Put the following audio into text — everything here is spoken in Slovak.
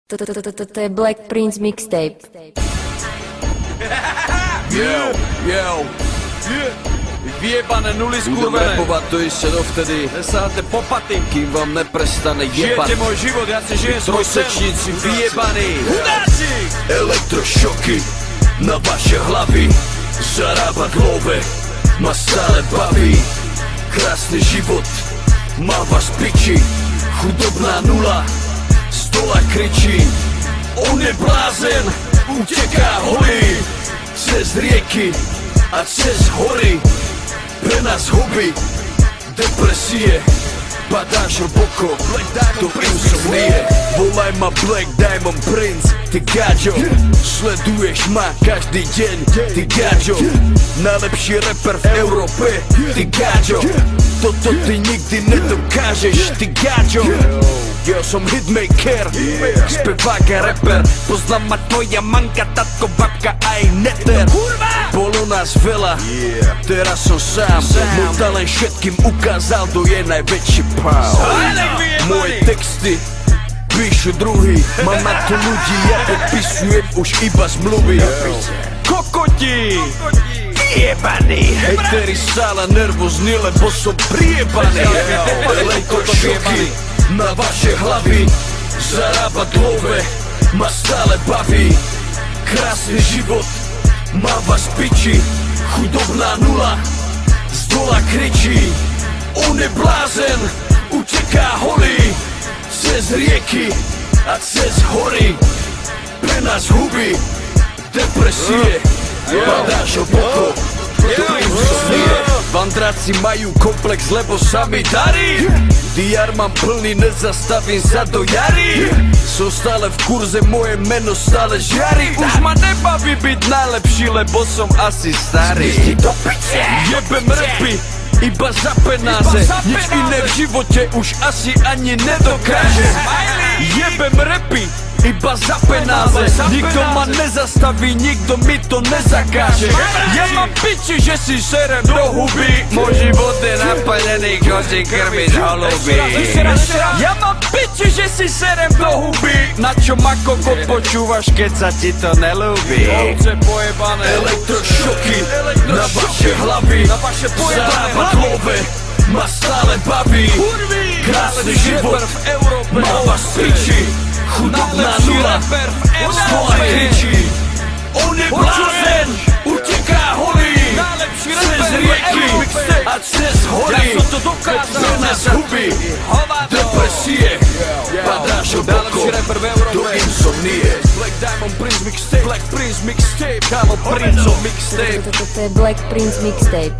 To je Black Prince mixtape. Yo, vyjebané nuly skurvené. Budem rapovat to ještě dovtedy, Nesáte po paty. kým vám neprestane jebat. Žijete môj život, ja si žijem svoj sen. Trosečníci vyjebaný. Chudáci! Elektrošoky na vaše hlavy, zarábať love ma stále baví. Krásny život má vás piči, chudobná nula z dola kričí. On je blázen, uteká holý cez rieky a cez hory. Pre nás hobby, depresie, padáš hlboko do insomnie. Volaj ma Black Diamond Prince, ty gáďo. Sleduješ ma každý deň, ty gáďo. Najlepší rapper v Európe, ty gáďo. Toto ty nikdy nedokážeš, ty gáďo. Ja som hitmaker, spevák a rapper. Poznám ma tvoja manka, tatko, babka aj neter. Bolo nás veľa, teraz som sám. Môj talent všetkým ukázal, to je najväčší pál. Moje texty píšu druhý, mám na to ľudí, ja podpisujem už iba zmluvy. Kokoti! Jebaný, hejteri stále nervózni, lebo som priebaný. Elektrošoky na vaše hlavy, zarábať love ma stále baví. Krásny život má vás piči, chudobná nula z dola kričí. On je blázen, uteká holý cez rieky a cez hory. Pre nás huby, depresie, padáš hlboko do insomnie. Vandráci majú komplex, lebo sa mi darí. Diar mám plný, nezastavím sa do jary. Som stále v kurze, moje meno stále žiari. Už ma nebaví byť najlepší, lebo som asi starý. Jebem rapy iba za penáze, nič iné v živote už asi ani nedokáže. Jebem rapy iba za penáze, nikto ma nezastaví, nikto mi to nezakáže. Ja mám piči, že si serem do huby, môj život je naplnený, koči krmiť holuby. Ja mám piči, že si serem do huby, na čo ma kokot počúvaš, keď sa ti to nelúbi. Ovce pojebané. Elektrošoky na vaše hlavy, zarábať love ma stále baví. Krásny život v Európe, má vás piči, chudobná nula z dola kričí. On je blázen, uteká holý cez rieky a cez hory. Pre nás huby, depresie, padáš hlboko do insomnie. Black Diamond Prince mixtape, Black Prince mixtape, kámo Princeov mixtape. To je Black Prince mixtape.